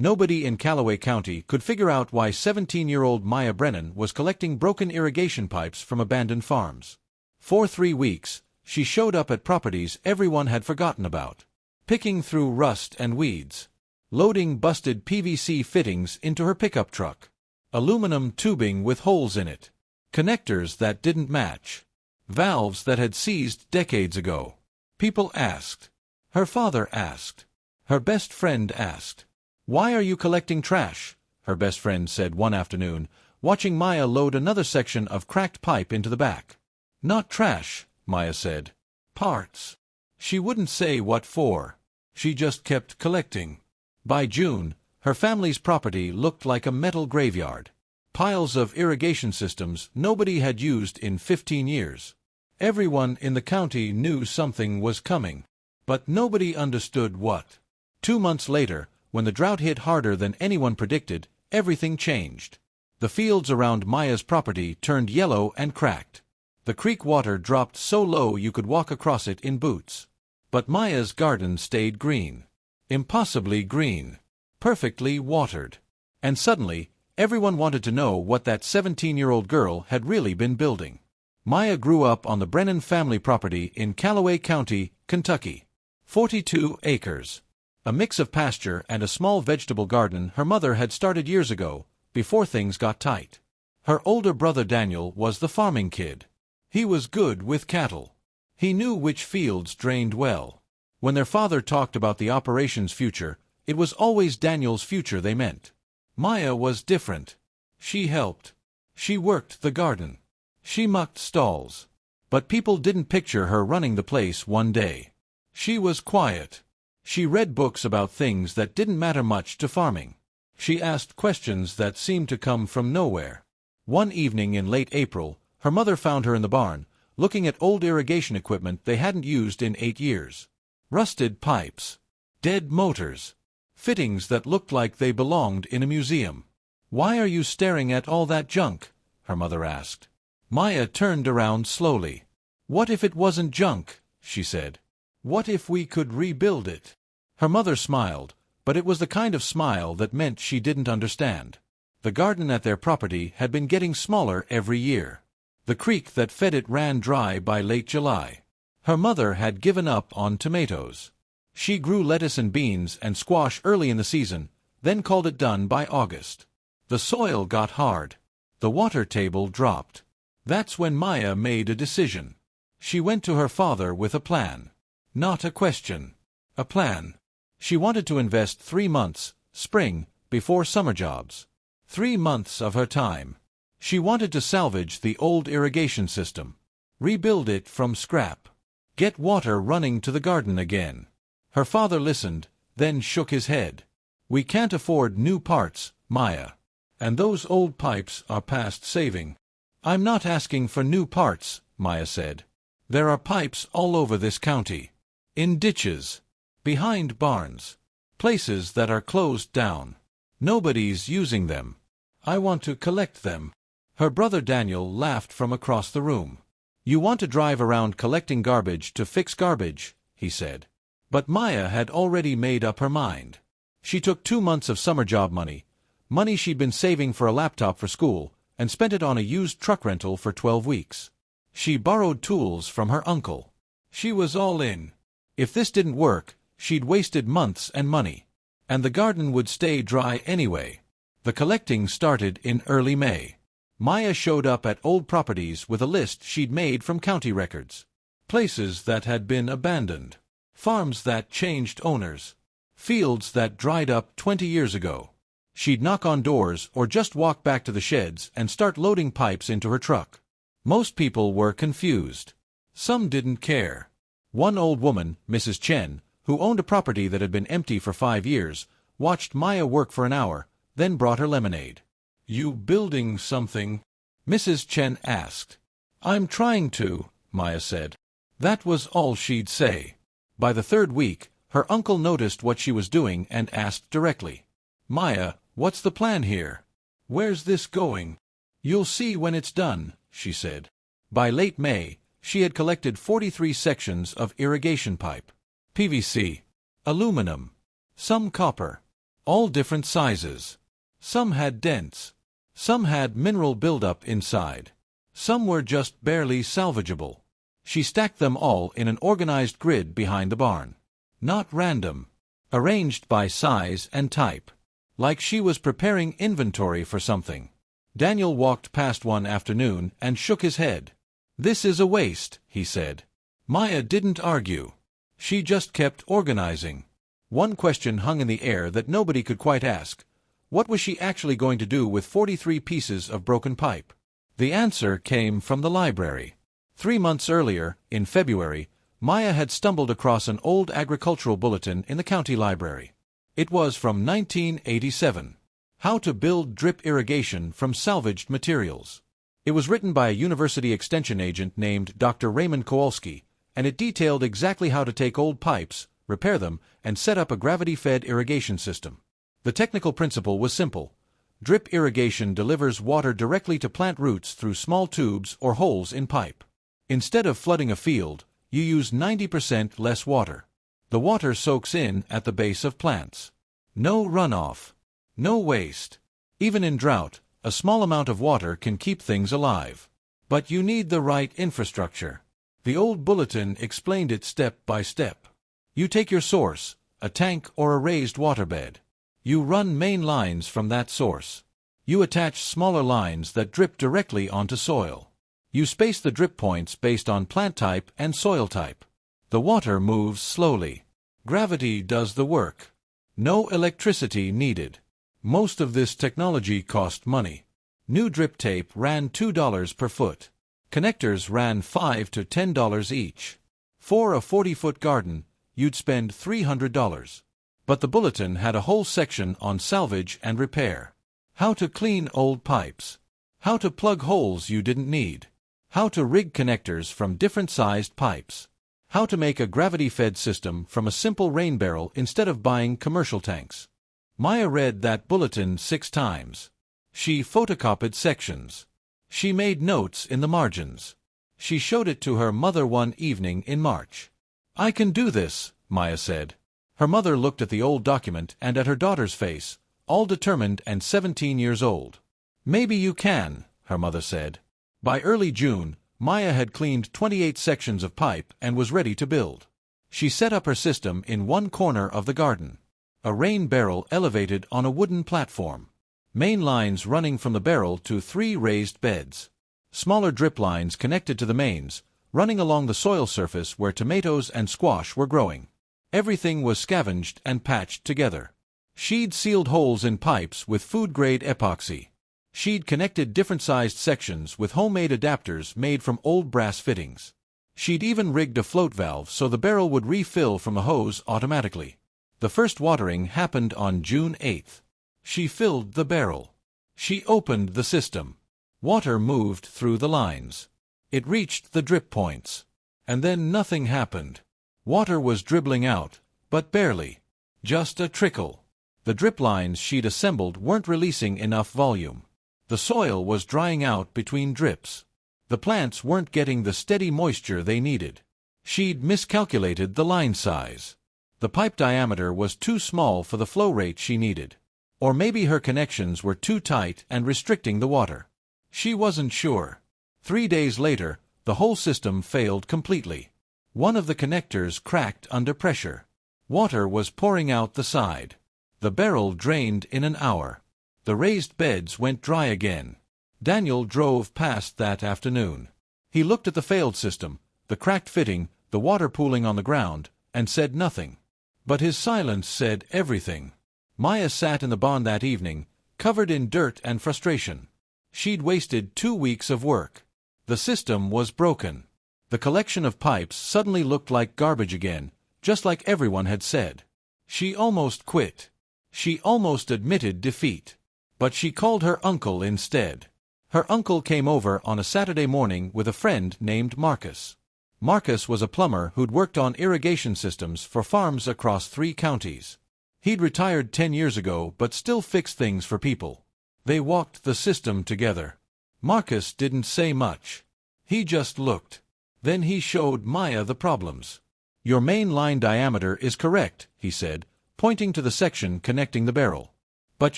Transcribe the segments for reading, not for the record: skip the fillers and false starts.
Nobody in Callaway County could figure out why 17-year-old Maya Brennan was collecting broken irrigation pipes from abandoned farms. For 3 weeks, she showed up at properties everyone had forgotten about, picking through rust and weeds, loading busted PVC fittings into her pickup truck, aluminum tubing with holes in it, connectors that didn't match, valves that had seized decades ago. People asked. Her father asked. Her best friend asked. "Why are you collecting trash?" her best friend said one afternoon, watching Maya load another section of cracked pipe into the back. "Not trash," Maya said. "Parts." She wouldn't say what for. She just kept collecting. By June, her family's property looked like a metal graveyard. Piles of irrigation systems nobody had used in 15 years. Everyone in the county knew something was coming, but nobody understood what. 2 months later, when the drought hit harder than anyone predicted, everything changed. The fields around Maya's property turned yellow and cracked. The creek water dropped so low you could walk across it in boots. But Maya's garden stayed green. Impossibly green. Perfectly watered. And suddenly, everyone wanted to know what that 17-year-old girl had really been building. Maya grew up on the Brennan family property in Callaway County, Kentucky. 42 acres. A mix of pasture and a small vegetable garden her mother had started years ago, before things got tight. Her older brother Daniel was the farming kid. He was good with cattle. He knew which fields drained well. When their father talked about the operation's future, it was always Daniel's future they meant. Maya was different. She helped. She worked the garden. She mucked stalls. But people didn't picture her running the place one day. She was quiet. She read books about things that didn't matter much to farming. She asked questions that seemed to come from nowhere. One evening in late April, her mother found her in the barn, looking at old irrigation equipment they hadn't used in 8 years. Rusted pipes. Dead motors. Fittings that looked like they belonged in a museum. "Why are you staring at all that junk?" her mother asked. Maya turned around slowly. "What if it wasn't junk?" she said. "What if we could rebuild it?" Her mother smiled, but it was the kind of smile that meant she didn't understand. The garden at their property had been getting smaller every year. The creek that fed it ran dry by late July. Her mother had given up on tomatoes. She grew lettuce and beans and squash early in the season, then called it done by August. The soil got hard. The water table dropped. That's when Maya made a decision. She went to her father with a plan. Not a question. A plan. She wanted to invest 3 months, spring, before summer jobs. 3 months of her time. She wanted to salvage the old irrigation system. Rebuild it from scrap. Get water running to the garden again. Her father listened, then shook his head. "We can't afford new parts, Maya. And those old pipes are past saving." "I'm not asking for new parts," Maya said. "There are pipes all over this county. In ditches. Behind barns. Places that are closed down. Nobody's using them. I want to collect them." Her brother Daniel laughed from across the room. "You want to drive around collecting garbage to fix garbage," he said. But Maya had already made up her mind. She took 2 months of summer job money she'd been saving for a laptop for school, and spent it on a used truck rental for 12 weeks. She borrowed tools from her uncle. She was all in. If this didn't work, she'd wasted months and money. And the garden would stay dry anyway. The collecting started in early May. Maya showed up at old properties with a list she'd made from county records. Places that had been abandoned. Farms that changed owners. Fields that dried up 20 years ago. She'd knock on doors or just walk back to the sheds and start loading pipes into her truck. Most people were confused. Some didn't care. One old woman, Mrs. Chen, who owned a property that had been empty for 5 years, watched Maya work for an hour, then brought her lemonade. "You building something?" Mrs. Chen asked. "I'm trying to," Maya said. That was all she'd say. By the 3rd week, her uncle noticed what she was doing and asked directly, "Maya, what's the plan here? Where's this going?" "You'll see when it's done," she said. By late May, she had collected 43 sections of irrigation pipe. PVC. Aluminum. Some copper. All different sizes. Some had dents. Some had mineral buildup inside. Some were just barely salvageable. She stacked them all in an organized grid behind the barn. Not random. Arranged by size and type. Like she was preparing inventory for something. Daniel walked past one afternoon and shook his head. "This is a waste," he said. Maya didn't argue. She just kept organizing. One question hung in the air that nobody could quite ask. What was she actually going to do with 43 pieces of broken pipe? The answer came from the library. 3 months earlier, in February, Maya had stumbled across an old agricultural bulletin in the county library. It was from 1987. How to build drip irrigation from salvaged materials. It was written by a university extension agent named Dr. Raymond Kowalski, and it detailed exactly how to take old pipes, repair them, and set up a gravity-fed irrigation system. The technical principle was simple. Drip irrigation delivers water directly to plant roots through small tubes or holes in pipe. Instead of flooding a field, you use 90% less water. The water soaks in at the base of plants. No runoff. No waste. Even in drought, a small amount of water can keep things alive. But you need the right infrastructure. The old bulletin explained it step by step. You take your source, a tank or a raised waterbed. You run main lines from that source. You attach smaller lines that drip directly onto soil. You space the drip points based on plant type and soil type. The water moves slowly. Gravity does the work. No electricity needed. Most of this technology cost money. New drip tape ran $2 per foot. Connectors ran $5 to $10 each. For a 40-foot garden, you'd spend $300. But the bulletin had a whole section on salvage and repair. How to clean old pipes. How to plug holes you didn't need. How to rig connectors from different-sized pipes. How to make a gravity-fed system from a simple rain barrel instead of buying commercial tanks. Maya read that bulletin 6 times. She photocopied sections. She made notes in the margins. She showed it to her mother one evening in March. "I can do this," Maya said. Her mother looked at the old document and at her daughter's face, all determined and 17 years old. "Maybe you can," her mother said. By early June, Maya had cleaned 28 sections of pipe and was ready to build. She set up her system in one corner of the garden. A rain barrel elevated on a wooden platform. Main lines running from the barrel to 3 raised beds. Smaller drip lines connected to the mains, running along the soil surface where tomatoes and squash were growing. Everything was scavenged and patched together. She'd sealed holes in pipes with food-grade epoxy. She'd connected different-sized sections with homemade adapters made from old brass fittings. She'd even rigged a float valve so the barrel would refill from the hose automatically. The first watering happened on June 8th. She filled the barrel. She opened the system. Water moved through the lines. It reached the drip points. And then nothing happened. Water was dribbling out, but barely. Just a trickle. The drip lines she'd assembled weren't releasing enough volume. The soil was drying out between drips. The plants weren't getting the steady moisture they needed. She'd miscalculated the line size. The pipe diameter was too small for the flow rate she needed. Or maybe her connections were too tight and restricting the water. She wasn't sure. 3 days later, the whole system failed completely. One of the connectors cracked under pressure. Water was pouring out the side. The barrel drained in an hour. The raised beds went dry again. Daniel drove past that afternoon. He looked at the failed system, the cracked fitting, the water pooling on the ground, and said nothing. But his silence said everything. Maya sat in the barn that evening, covered in dirt and frustration. She'd wasted 2 weeks of work. The system was broken. The collection of pipes suddenly looked like garbage again, just like everyone had said. She almost quit. She almost admitted defeat. But she called her uncle instead. Her uncle came over on a Saturday morning with a friend named Marcus. Marcus was a plumber who'd worked on irrigation systems for farms across 3 counties. He'd retired 10 years ago but still fixed things for people. They walked the system together. Marcus didn't say much. He just looked. Then he showed Maya the problems. "Your main line diameter is correct," he said, pointing to the section connecting the barrel. But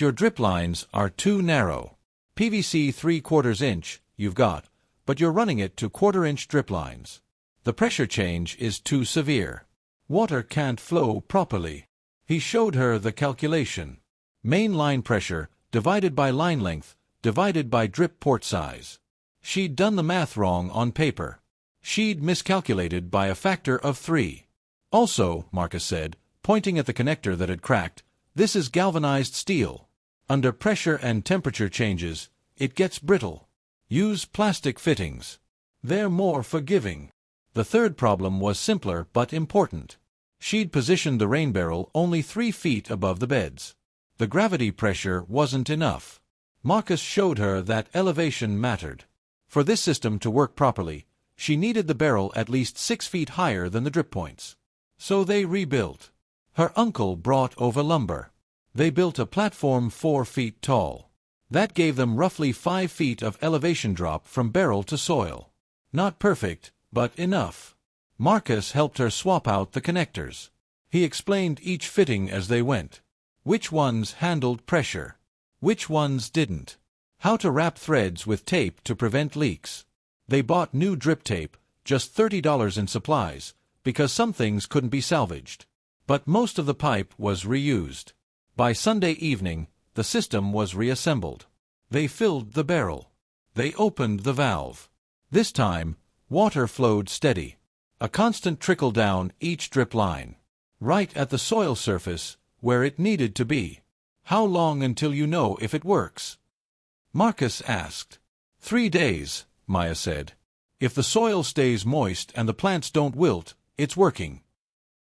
your drip lines are too narrow. PVC 3/4 inch, you've got, but you're running it to 1/4 inch drip lines. The pressure change is too severe. Water can't flow properly. He showed her the calculation. Main line pressure divided by line length divided by drip port size. She'd done the math wrong on paper. She'd miscalculated by a factor of 3. Also, Marcus said, pointing at the connector that had cracked, this is galvanized steel. Under pressure and temperature changes, it gets brittle. Use plastic fittings. They're more forgiving. The third problem was simpler but important. She'd positioned the rain barrel only 3 feet above the beds. The gravity pressure wasn't enough. Marcus showed her that elevation mattered. For this system to work properly, she needed the barrel at least 6 feet higher than the drip points. So they rebuilt. Her uncle brought over lumber. They built a platform 4 feet tall. That gave them roughly 5 feet of elevation drop from barrel to soil. Not perfect, but enough. Marcus helped her swap out the connectors. He explained each fitting as they went. Which ones handled pressure? Which ones didn't? How to wrap threads with tape to prevent leaks. They bought new drip tape, just $30 in supplies, because some things couldn't be salvaged. But most of the pipe was reused. By Sunday evening, the system was reassembled. They filled the barrel. They opened the valve. This time, water flowed steady. A constant trickle down each drip line. Right at the soil surface, where it needed to be. How long until you know if it works? Marcus asked. 3 days, Maya said. If the soil stays moist and the plants don't wilt, it's working.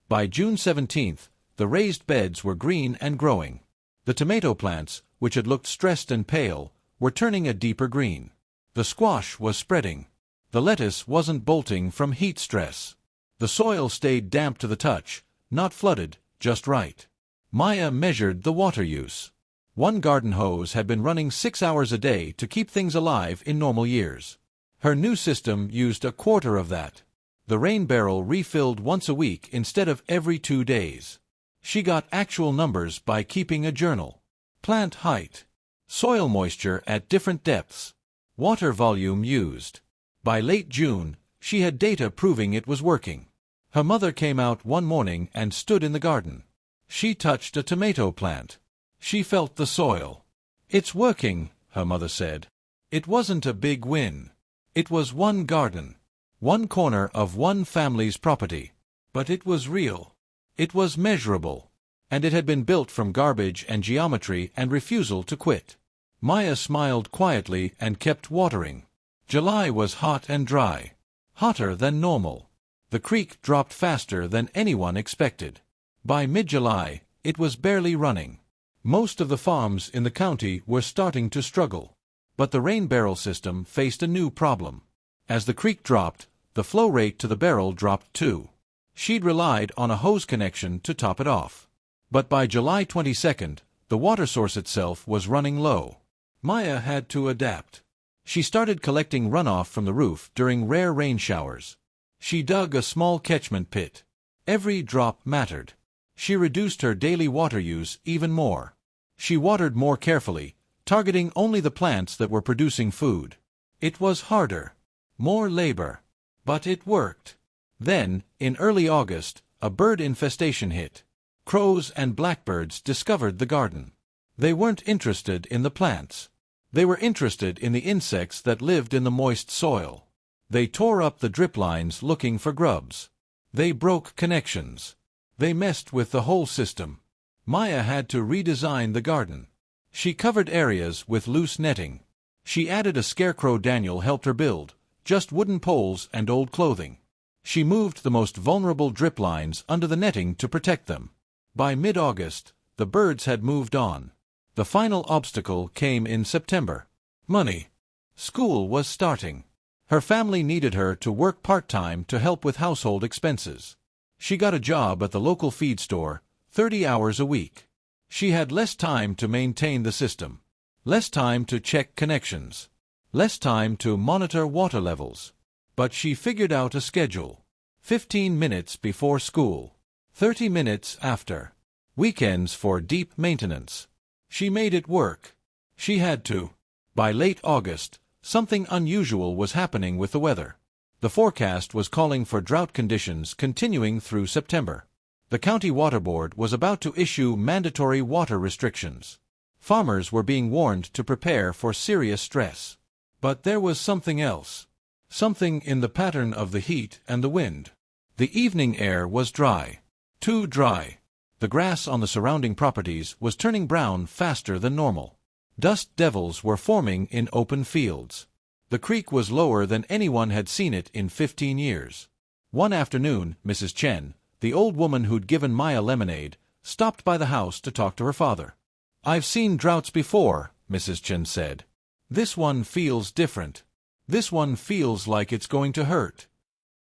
By June 17th, the raised beds were green and growing. The tomato plants, which had looked stressed and pale, were turning a deeper green. The squash was spreading. The lettuce wasn't bolting from heat stress. The soil stayed damp to the touch, not flooded, just right. Maya measured the water use. One garden hose had been running 6 hours a day to keep things alive in normal years. Her new system used 1/4 of that. The rain barrel refilled once a week instead of every 2 days. She got actual numbers by keeping a journal. Plant height. Soil moisture at different depths. Water volume used. By late June, she had data proving it was working. Her mother came out one morning and stood in the garden. She touched a tomato plant. She felt the soil. It's working, her mother said. It wasn't a big win. It was one garden. One corner of one family's property. But it was real. It was measurable. And it had been built from garbage and geometry and refusal to quit. Maya smiled quietly and kept watering. July was hot and dry. Hotter than normal. The creek dropped faster than anyone expected. By mid-July, it was barely running. Most of the farms in the county were starting to struggle. But the rain barrel system faced a new problem. As the creek dropped, the flow rate to the barrel dropped too. She'd relied on a hose connection to top it off. But by July 22nd, the water source itself was running low. Maya had to adapt. She started collecting runoff from the roof during rare rain showers. She dug a small catchment pit. Every drop mattered. She reduced her daily water use even more. She watered more carefully, targeting only the plants that were producing food. It was harder. More labor. But it worked. Then, in early August, a bird infestation hit. Crows and blackbirds discovered the garden. They weren't interested in the plants. They were interested in the insects that lived in the moist soil. They tore up the drip lines looking for grubs. They broke connections. They messed with the whole system. Maya had to redesign the garden. She covered areas with loose netting. She added a scarecrow Daniel helped her build, just wooden poles and old clothing. She moved the most vulnerable drip lines under the netting to protect them. By mid-August, the birds had moved on. The final obstacle came in September. Money. School was starting. Her family needed her to work part-time to help with household expenses. She got a job at the local feed store, 30 hours a week. She had less time to maintain the system. Less time to check connections. Less time to monitor water levels. But she figured out a schedule. 15 minutes before school. 30 minutes after. weekends for deep maintenance. She made it work. She had to. By late August, something unusual was happening with the weather. The forecast was calling for drought conditions continuing through September. The county water board was about to issue mandatory water restrictions. Farmers were being warned to prepare for serious stress. But there was something else. Something in the pattern of the heat and the wind. The evening air was dry. Too dry. The grass on the surrounding properties was turning brown faster than normal. Dust devils were forming in open fields. The creek was lower than anyone had seen it in 15 years. One afternoon, Mrs. Chen, the old woman who'd given Maya lemonade, stopped by the house to talk to her father. "I've seen droughts before," Mrs. Chen said. "This one feels different. This one feels like it's going to hurt."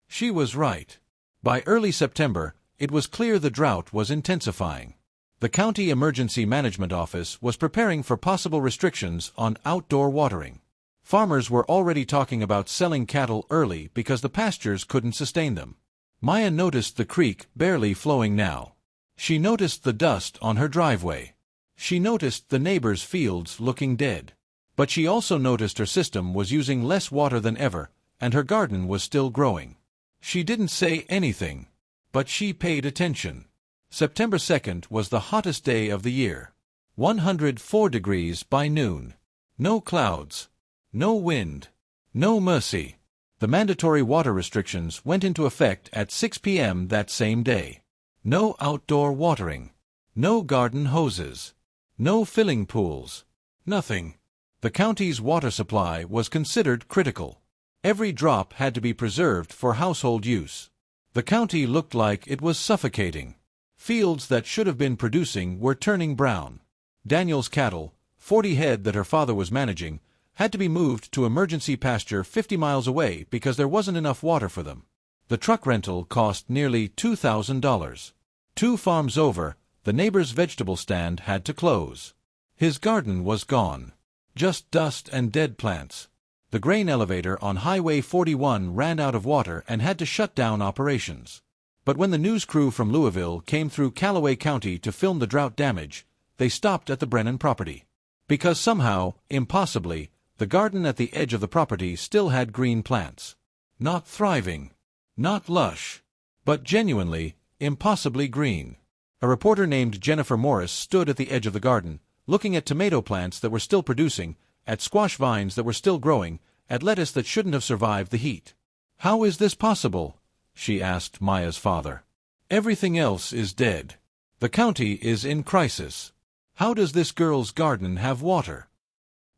She was right. By early September, it was clear the drought was intensifying. The County Emergency Management Office was preparing for possible restrictions on outdoor watering. Farmers were already talking about selling cattle early because the pastures couldn't sustain them. Maya noticed the creek barely flowing now. She noticed the dust on her driveway. She noticed the neighbors' fields looking dead. But she also noticed her system was using less water than ever, and her garden was still growing. She didn't say anything, but she paid attention. September 2nd was the hottest day of the year. 104 degrees by noon. No clouds. No wind. No mercy. The mandatory water restrictions went into effect at 6 p.m. that same day. No outdoor watering. No garden hoses. No filling pools. Nothing. The county's water supply was considered critical. Every drop had to be preserved for household use. The county looked like it was suffocating. Fields that should have been producing were turning brown. Daniel's cattle, 40 head that her father was managing, had to be moved to emergency pasture 50 miles away because there wasn't enough water for them. The truck rental cost nearly $2,000. 2 farms over, the neighbor's vegetable stand had to close. His garden was gone. Just dust and dead plants. The grain elevator on Highway 41 ran out of water and had to shut down operations. But when the news crew from Louisville came through Callaway County to film the drought damage, they stopped at the Brennan property. Because somehow, impossibly, the garden at the edge of the property still had green plants. Not thriving. Not lush. But genuinely, impossibly green. A reporter named Jennifer Morris stood at the edge of the garden, looking at tomato plants that were still producing, at squash vines that were still growing, at lettuce that shouldn't have survived the heat. "How is this possible?" she asked Maya's father. "Everything else is dead. The county is in crisis. How does this girl's garden have water?"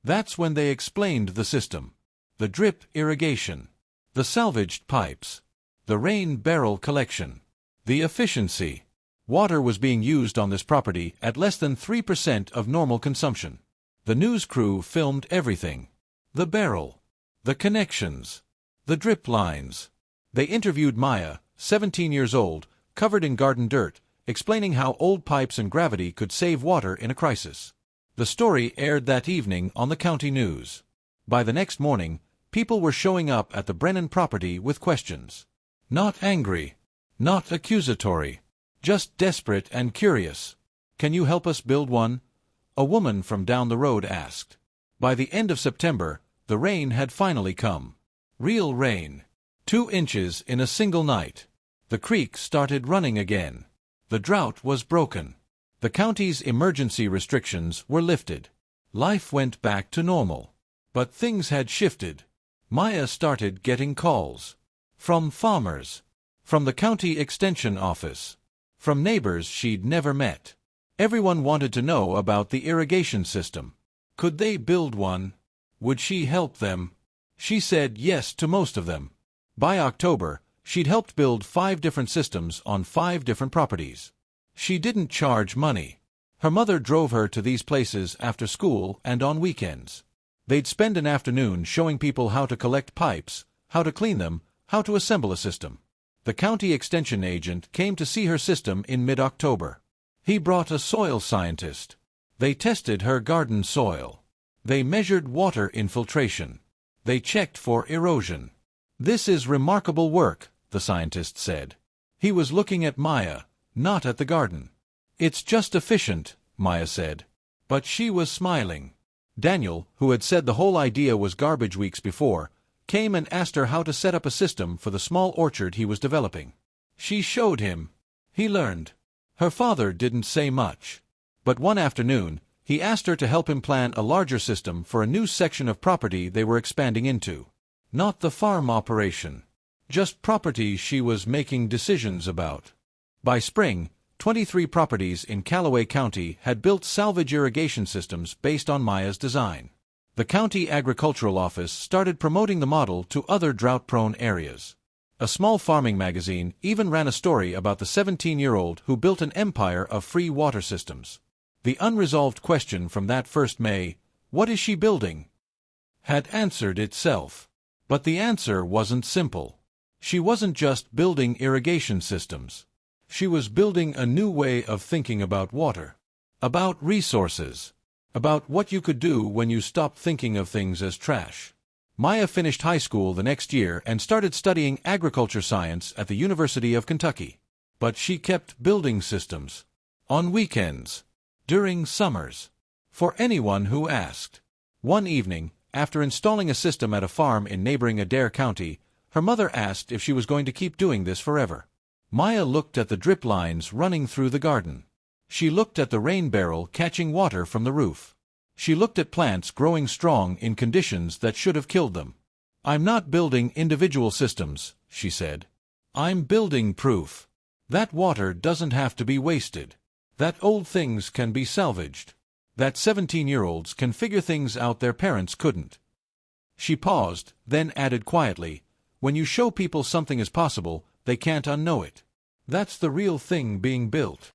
That's when they explained the system. The drip irrigation. The salvaged pipes. The rain barrel collection. The efficiency. Water was being used on this property at less than 3% of normal consumption. The news crew filmed everything. The barrel. The connections. The drip lines. They interviewed Maya, 17 years old, covered in garden dirt, explaining how old pipes and gravity could save water in a crisis. The story aired that evening on the county news. By the next morning, people were showing up at the Brennan property with questions. Not angry. Not accusatory. Just desperate and curious. "Can you help us build one?" a woman from down the road asked. By the end of September, the rain had finally come. Real rain. 2 inches in a single night. The creek started running again. The drought was broken. The county's emergency restrictions were lifted. Life went back to normal. But things had shifted. Maya started getting calls. From farmers. From the county extension office. From neighbors she'd never met. Everyone wanted to know about the irrigation system. Could they build one? Would she help them? She said yes to most of them. By October, she'd helped build 5 different systems on 5 different properties. She didn't charge money. Her mother drove her to these places after school and on weekends. They'd spend an afternoon showing people how to collect pipes, how to clean them, how to assemble a system. The county extension agent came to see her system in mid-October. He brought a soil scientist. They tested her garden soil. They measured water infiltration. They checked for erosion. "This is remarkable work," the scientist said. He was looking at Maya, not at the garden. It's just efficient, Maya said. But she was smiling. Daniel, who had said the whole idea was garbage weeks before, came and asked her how to set up a system for the small orchard he was developing. She showed him. He learned. Her father didn't say much. But one afternoon, he asked her to help him plan a larger system for a new section of property they were expanding into. Not the farm operation. Just property she was making decisions about. By spring, 23 properties in Callaway County had built salvage irrigation systems based on Maya's design. The county agricultural office started promoting the model to other drought-prone areas. A small farming magazine even ran a story about the 17-year-old who built an empire of free water systems. The unresolved question from that first May, "What is she building?" had answered itself. But the answer wasn't simple. She wasn't just building irrigation systems. She was building a new way of thinking about water, about resources, about what you could do when you stopped thinking of things as trash. Maya finished high school the next year and started studying agriculture science at the University of Kentucky. But she kept building systems. On weekends. During summers. For anyone who asked. One evening, after installing a system at a farm in neighboring Adair County, her mother asked if she was going to keep doing this forever. Maya looked at the drip lines running through the garden. She looked at the rain barrel catching water from the roof. She looked at plants growing strong in conditions that should have killed them. "I'm not building individual systems," she said. "I'm building proof. That water doesn't have to be wasted. That old things can be salvaged. That 17-year-olds can figure things out their parents couldn't." She paused, then added quietly, "When you show people something is possible, they can't unknow it. That's the real thing being built."